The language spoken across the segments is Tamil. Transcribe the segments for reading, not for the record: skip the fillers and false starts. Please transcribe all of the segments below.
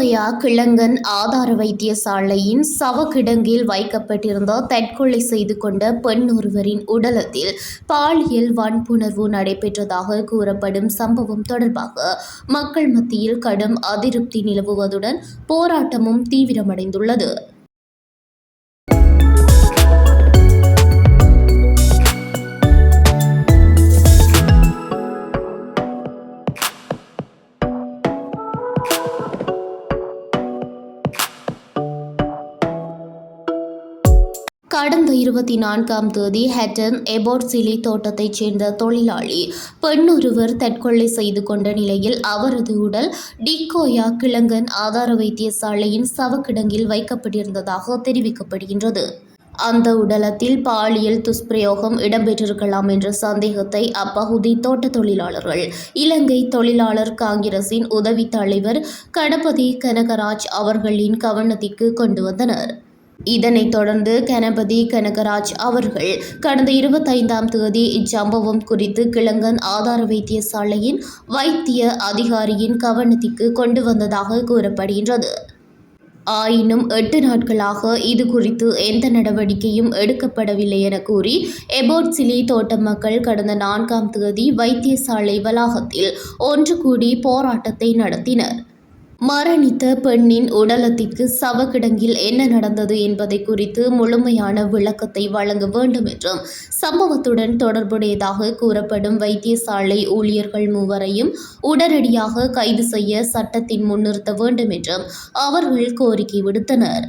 டிக்கோயா கிளங்கன் ஆதார வைத்தியசாலையின் சவக்கிடங்கில் வைக்கப்பட்டிருந்த தற்கொலை செய்து கொண்ட பெண் ஒருவரின் உடலத்தில் பாலியல் வன்புணர்வு நடைபெற்றதாக கூறப்படும் சம்பவம் தொடர்பாக மக்கள் மத்தியில் கடும் அதிருப்தி நிலவுவதுடன் போராட்டமும் தீவிரமடைந்துள்ளது. கடந்த 24ஆம் தேதி ஹட்டன் எபோர்ட்சிலி தோட்டத்தைச் சேர்ந்த தொழிலாளி பெண்ணொருவர் தற்கொலை செய்து கொண்ட நிலையில் அவரது உடல் டிக்கோயா கிளங்கன் ஆதார வைத்தியசாலையின் சவக்கிடங்கில் வைக்கப்பட்டிருந்ததாக தெரிவிக்கப்படுகின்றது. அந்த உடலத்தில் பாலியல் துஷ்பிரயோகம் இடம்பெற்றிருக்கலாம் என்ற சந்தேகத்தை அப்பகுதி தோட்ட தொழிலாளர்கள் இலங்கை தொழிலாளர் காங்கிரசின் உதவி தலைவர் கணபதி கனகராஜ் அவர்களின் கவனத்திற்கு கொண்டு வந்தனர். இதனைத் தொடர்ந்து கணபதி கனகராஜ் அவர்கள் கடந்த 25ஆம் தேதி இச்சம்பவம் குறித்து கிளங்கன் ஆதார வைத்தியசாலையின் வைத்திய அதிகாரியின் கவனத்திற்கு கொண்டு வந்ததாக கூறப்படுகின்றது. ஆயினும் 8 நாட்களாக இது குறித்து எந்த நடவடிக்கையும் எடுக்கப்படவில்லை என கூறி எபோர்ட்சிலி தோட்ட மக்கள் கடந்த 4ஆம் தேதி வைத்தியசாலை வளாகத்தில் ஒன்று கூடி போராட்டத்தை நடத்தினர். மரணித்த பெண்ணின் உடலத்திற்கு சவக்கிடங்கில் என்ன நடந்தது என்பதை குறித்து முழுமையான விளக்கத்தை வழங்க வேண்டும் என்றும் சம்பவத்துடன் தொடர்புடையதாக கூறப்படும் வைத்தியசாலை ஊழியர்கள் மூவரையும் உடனடியாக கைது செய்ய சட்டத்தின் முன்னிறுத்த வேண்டும் என்றும் அவர்கள் கோரிக்கை விடுத்தனர்.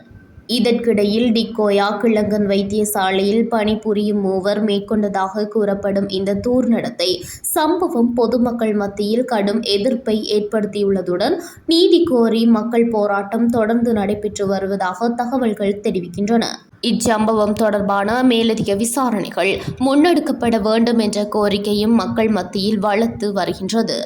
இதற்கிடையில் டிக்கோயா கிளங்கன் வைத்தியசாலையில் பணிபுரியும் மூவர் மேற்கொண்டதாக கூறப்படும் இந்த தூர்நடத்தை சம்பவம் பொதுமக்கள் மத்தியில் கடும் எதிர்ப்பை ஏற்படுத்தியுள்ளதுடன் நீதி கோரி மக்கள் போராட்டம் தொடர்ந்து நடைபெற்று வருவதாக தகவல்கள் தெரிவிக்கின்றன. இச்சம்பவம் தொடர்பான மேலதிக விசாரணைகள் முன்னெடுக்கப்பட வேண்டும் என்ற கோரிக்கையும் மக்கள் மத்தியில் வலுத்து வருகின்றது.